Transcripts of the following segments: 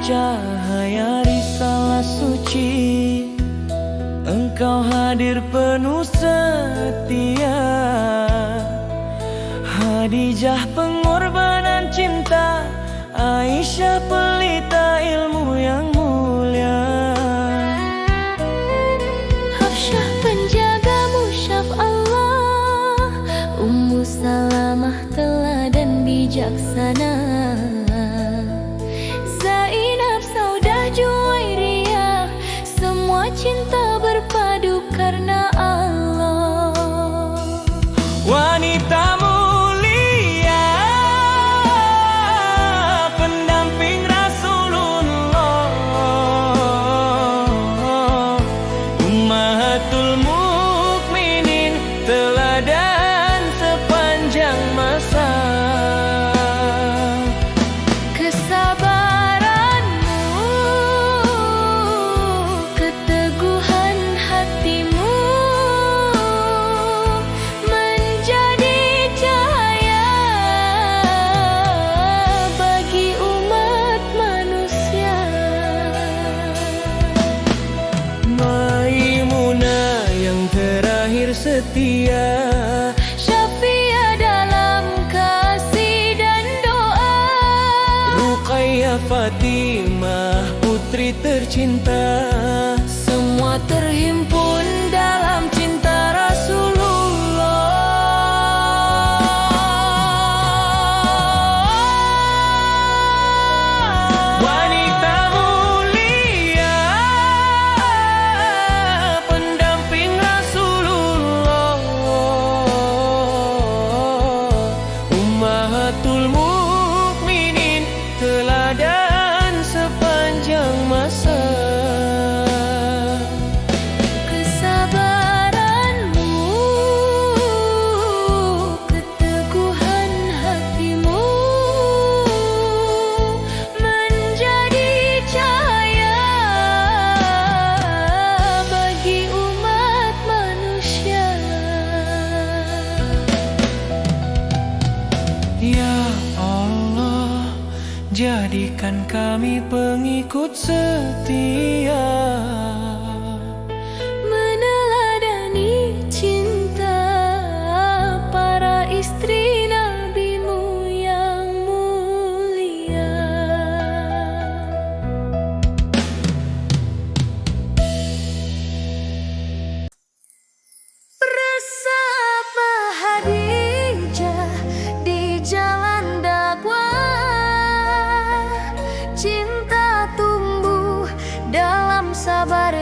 cahaya risalah suci, Engkau hadir penuh setia. Khadijah pengorbanan cinta, Aisyah pelita ilmu yang mulia. Hafsyah penjaga musyaf Allah, Ummu Salamah teladan bijaksana. Zainab Saudah Juwairiyah, semua cinta berpadu karena Allah. Wanita mulia, pendamping Rasulullah, Ummahatul Mukminin, teladan sepanjang masa. Kesabaranmu, keteguhan hatimu, menjadi cahaya bagi umat manusia. Maimunah yang terakhir setia, Syafi'ah dalam kasih dan doa. Ruqayyah Fatimah putri tercinta, Semua terhimpun dalam cinta Rasulullah. wanita mulia, pendamping Rasulullah, Ummahatul Mukminin, teladan sepanjang masa. Kesabaranmu, keteguhan hatimu, menjadi cahaya bagi umat manusia. Ya Allah, jadikan kami pengikut setia, Meneladani cinta para istri Nabi-Mu yang mulia. Bersama Khadijah di jalan dakwah, cinta tumbuh dalam sabar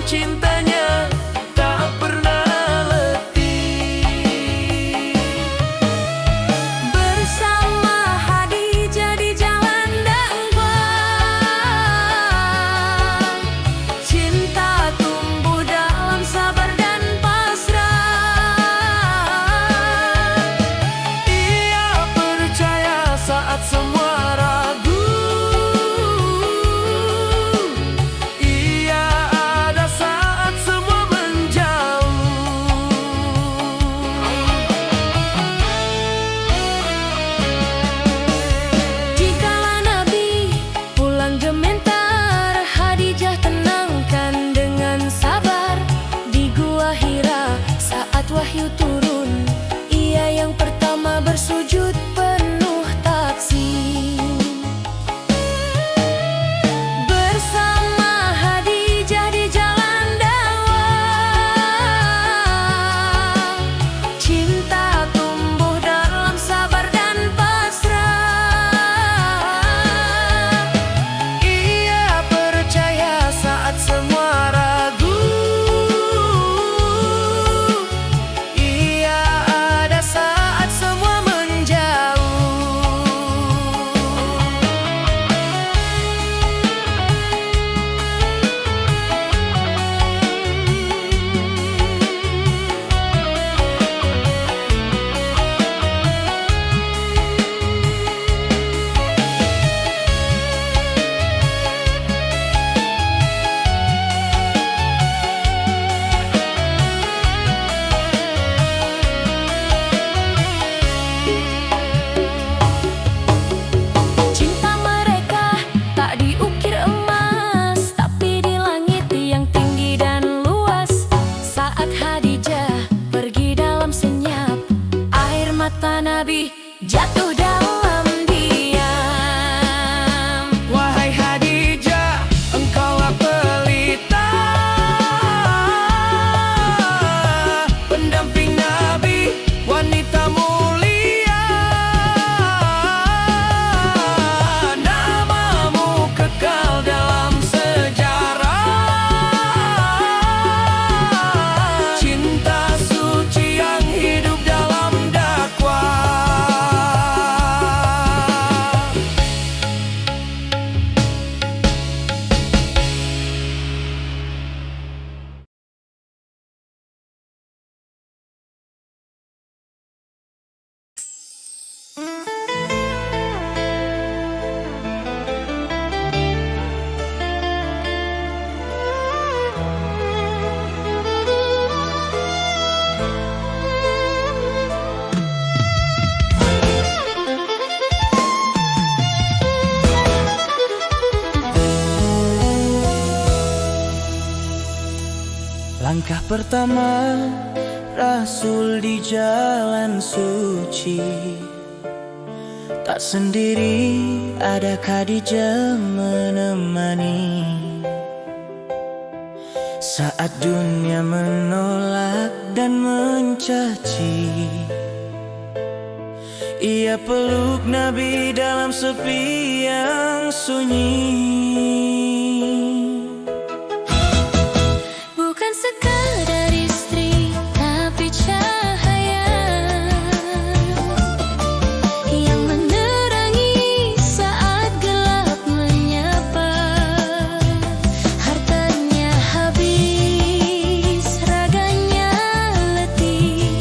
cintanya tak pernah letih. Bersama Khadijah di jalan dakwah, cinta tumbuh dalam sabar dan pasrah. Ia percaya saat semua ragu, ia ada saat semua menjauh. Jikalau Nabi pulang gemetar, Khadijah tenangkan dengan sabar. Di Gua Hira saat wahyu turun, ia yang pertama bersujud penuh takzim. Bersama Khadijah di jalan dakwah, cinta tumbuh dalam sabar dan pasrah. Ia percaya saat semua ragu, ia ada saat semua menjauh. Cinta mereka tak diukir emas, tapi di langit yang tinggi dan luas. Saat Khadijah pergi dalam senyap, air mata Nabi jatuh dalam diam. Wahai Khadijah, engkaulah pelita, pendamping Nabi, wanita mulia. Namamu kekal dalam sejarah, cinta suci yang hidup dalam dakwah. Langkah pertama Rasul di jalan suci, tak sendiri, ada Khadijah menemani. Saat dunia menolak dan mencaci, ia peluk Nabi dalam sepi yang sunyi. Bukan sekadar istri, tapi cahaya yang menerangi saat gelap menyapa. Hartanya habis, raganya letih,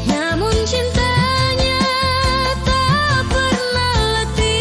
namun cintanya tak pernah letih.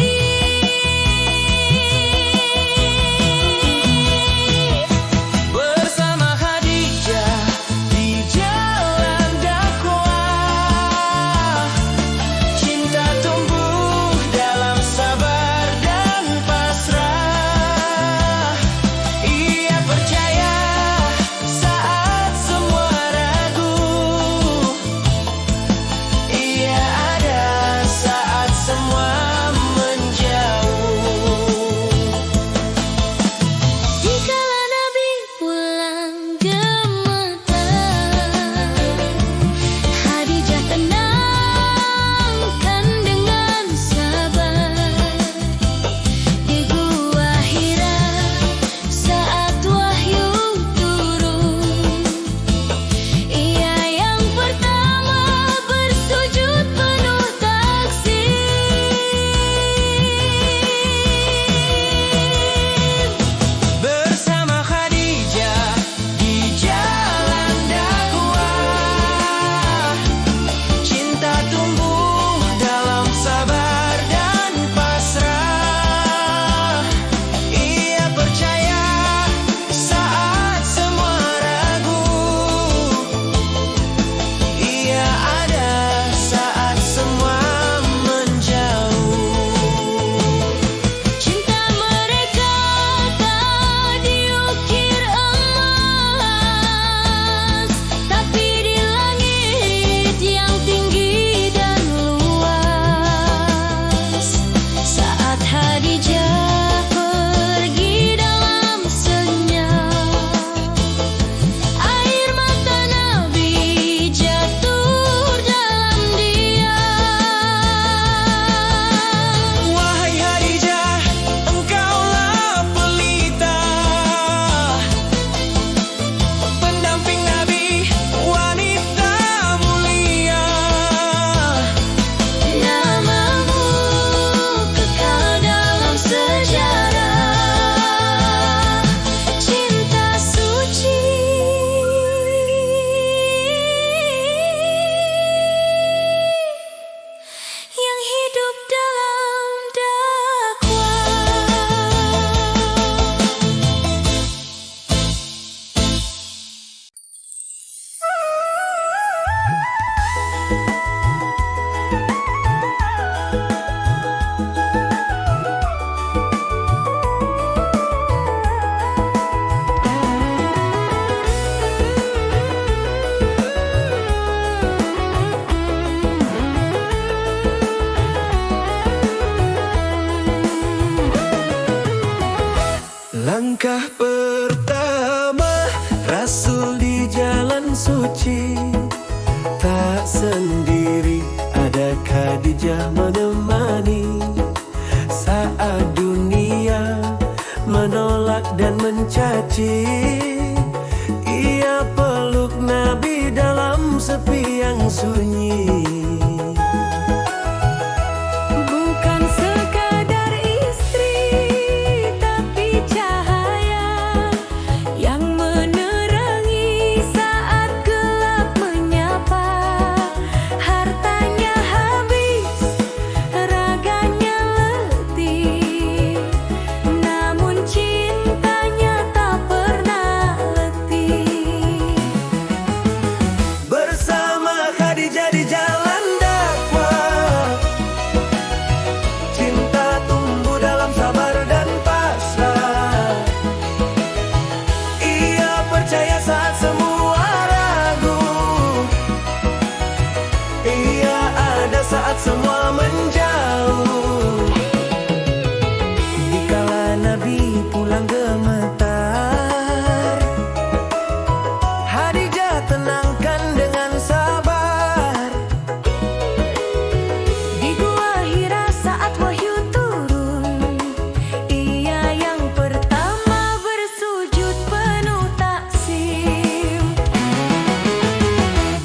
suci, tak sendiri, ada Khadijah menemani. Saat dunia menolak dan mencaci, ia peluk Nabi dalam sepi yang sunyi. Bukan sekadar istri, tapi cahaya yang menerangi saat gelap menyapa. Hartanya habis, raganya letih, namun cintanya tak pernah letih. Bersama Khadijah di jalan dakwah, cinta tumbuh dalam sabar dan pasrah. Ia percaya saat semua ragu, ia ada saat semua menjauh. Dikala Nabi pulang gemetar, Khadijah tenangkan dengan sabar. Di gua Hira saat wahyu turun, ia yang pertama bersujud penuh taksim.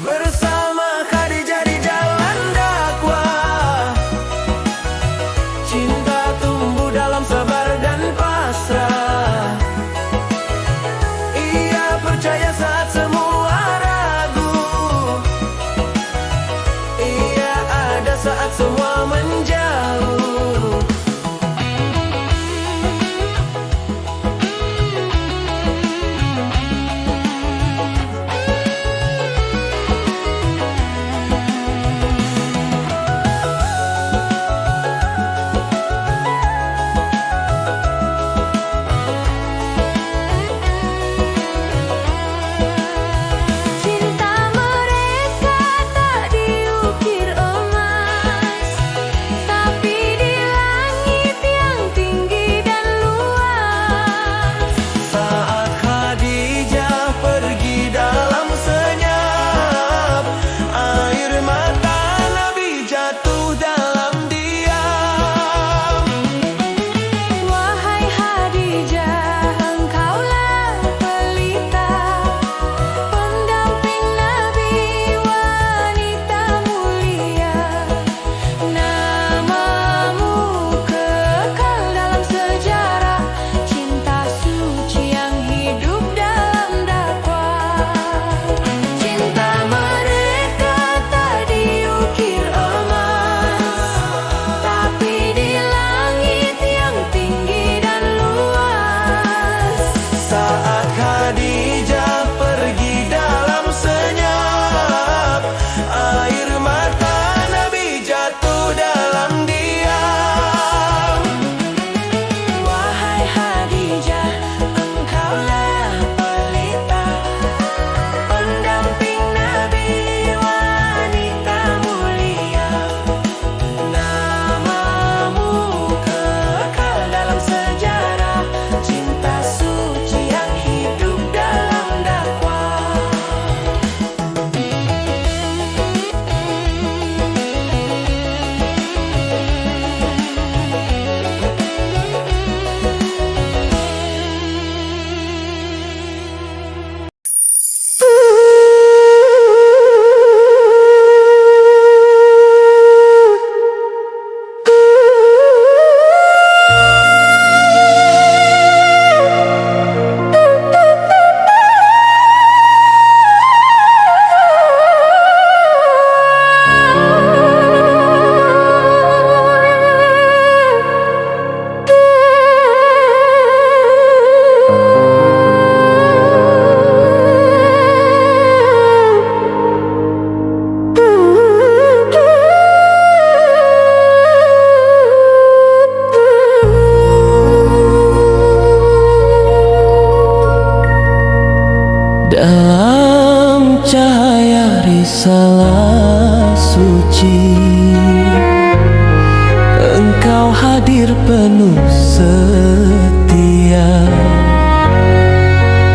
Bersama Khadijah di jalan dakwah, cinta tumbuh dalam sabar dan pasrah. Ia percaya saat semua ragu, ia ada saat semua menjauh. Cinta mereka tak diukir emas, tapi di langit yang tinggi dan luas. Saat Khadijah pergi dalam senyap, air mata Nabi jatuh dalam diam. Wahai Khadijah, engkaulah pelita, pendamping Nabi, wanita mulia. Namamu kekal dalam sejarah, cinta suci yang hidup dalam dakwah. Cinta mereka tak diukir emas, tapi di langit yang tinggi dan luas. Saat Khadijah pergi dalam senyap, air mata Nabi jatuh dalam diam. Wahai Khadijah, engkaulah pelita, pendamping Nabi, wanita mulia. Namamu kekal dalam sejarah, cinta suci yang hidup dalam dakwah. Dalam cahaya risalah suci, engkau hadir penuh setia.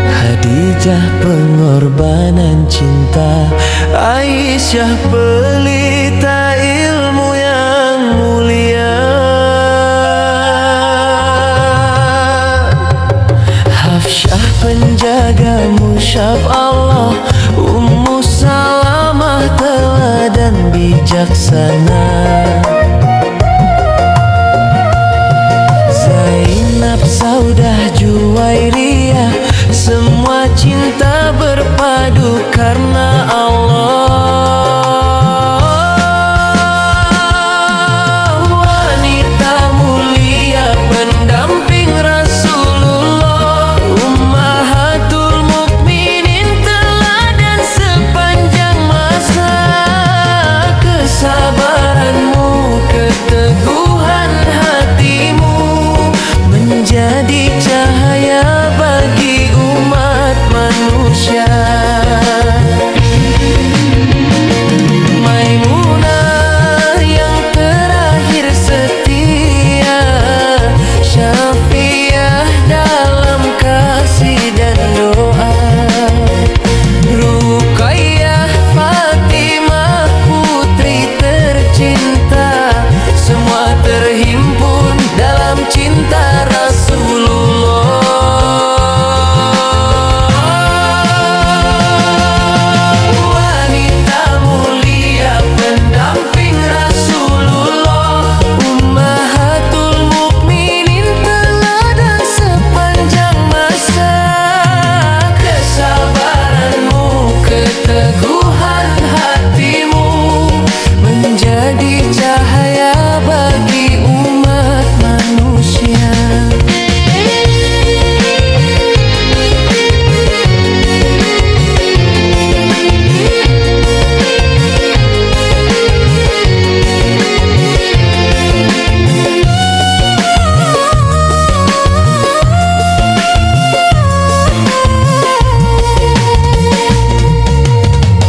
Khadijah Khadijah pengorbanan cinta, Aisyah pelita ilmu yang mulia, Hafsyah penjaga musyaf Allah, Ummu Salamah teladan bijaksana, Zainab Saudah Juwairiyah, semua cinta berpadu karena Allah. Wanita mulia pendamping Rasulullah, Ummahatul Mukminin teladan sepanjang masa. Kesabaranmu, keteguhan hatimu menjadi cahaya bagi umat manusia. Maimunah yang terakhir setia, Syafiah dalam kasih dan doa, Ruqayyah Fatimah putri tercinta, semua terhimpun dalam cinta Rasulullah. Wanita mulia pendamping Rasulullah, Ummahatul Mukminin teladan sepanjang masa. Kesabaranmu, keteguhan hatimu menjadi cahaya bagi umat manusia.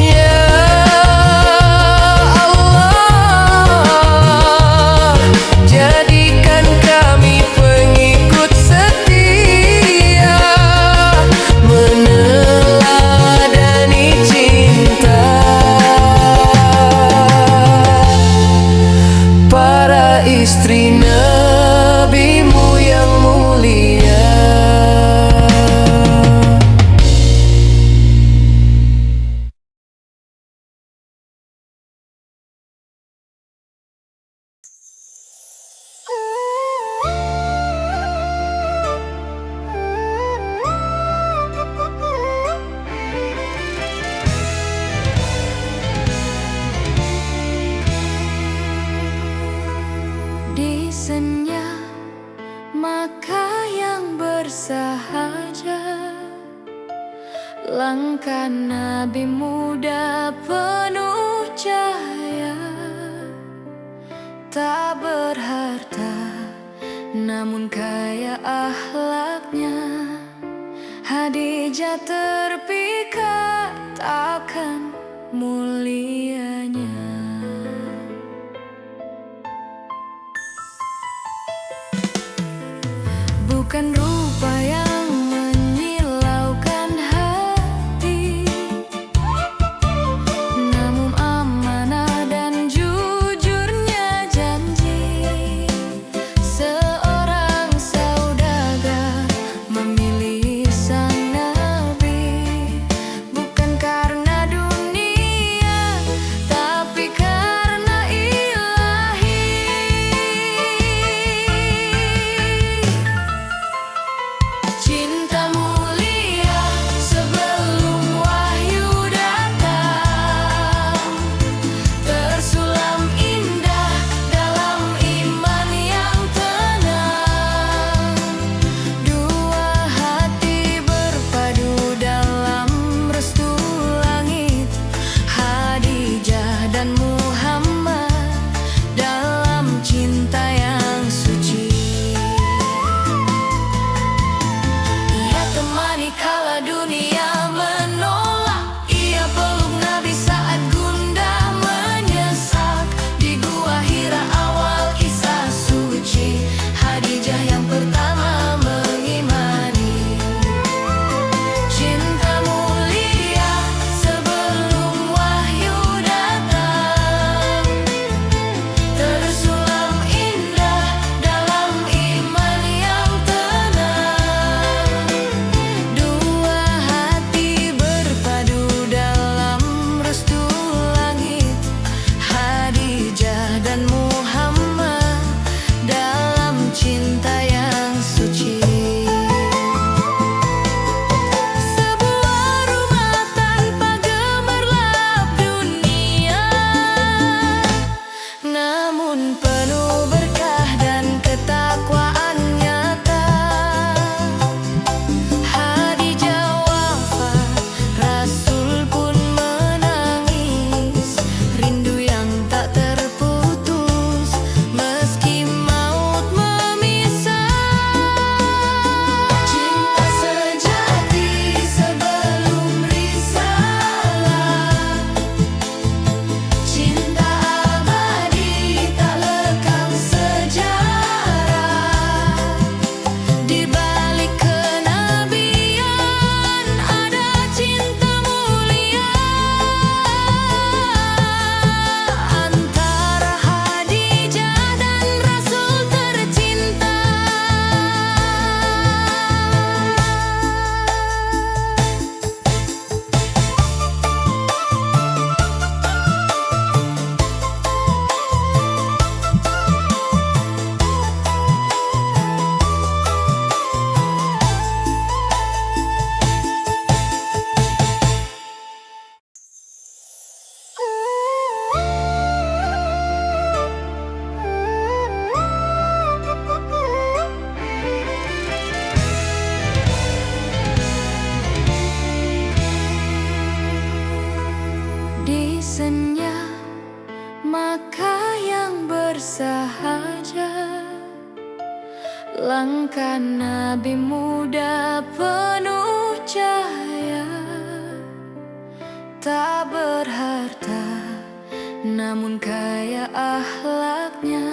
Ya Allah, jadikan kami pengikut setia, meneladani cinta para istri Nabi-Mu yang mulia. Di senyap maka yang bersahaja, langkah Nabi muda penuh cahaya, tak berharta namun kaya akhlaknya. Khadijah terpikat akan mulianya. Bukan rupa yang menyilaukan hati, namun amanah dan jujurnya janji. Seorang saudagar memilih sang Nabi, bukan karena dunia tapi karena ilahi. Cinta mulia sebelum wahyu datang, tersulam indah dalam iman yang tenang. Dua hati berpadu dalam restu langit, Khadijah dan Muhammad dalam cinta yang suci. Ia temani kala dunia menolak, ia peluk Nabi saat gundah menyesak. Di gua Hira awal kisah suci, Khadijah yang pertama mengimani. Cintamu senyap, maka yang bersahaja. Langkah Nabi muda penuh cahaya, tak berharta namun kaya akhlaknya.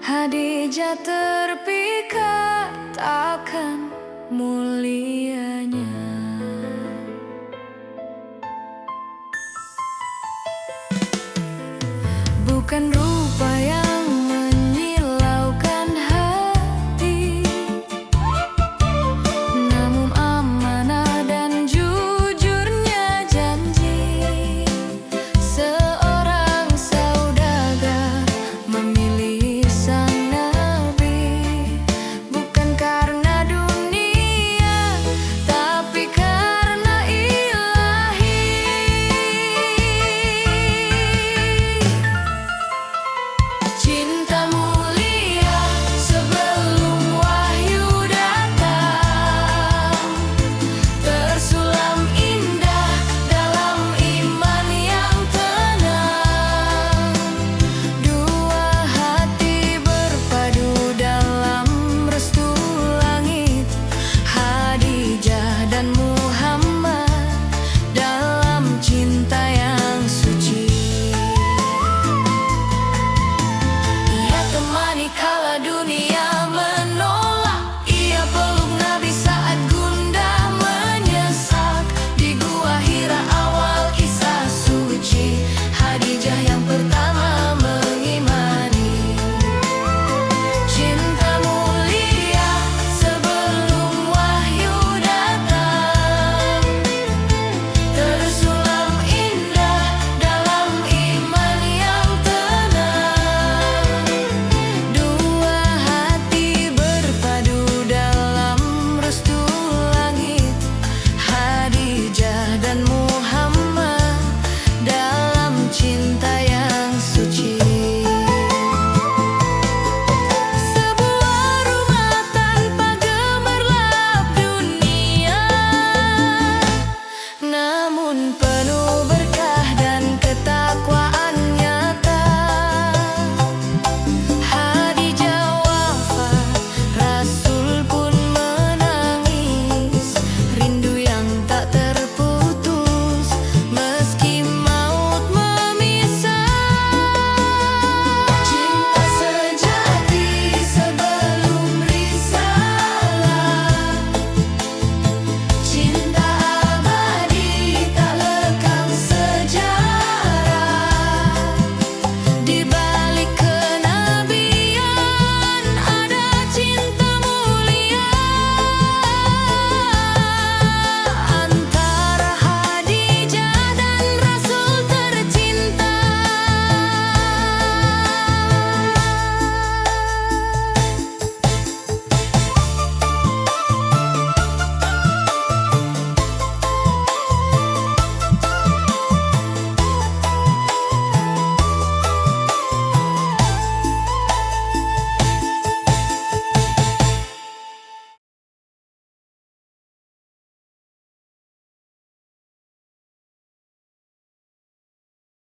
Khadijah terpikat akan mulianya.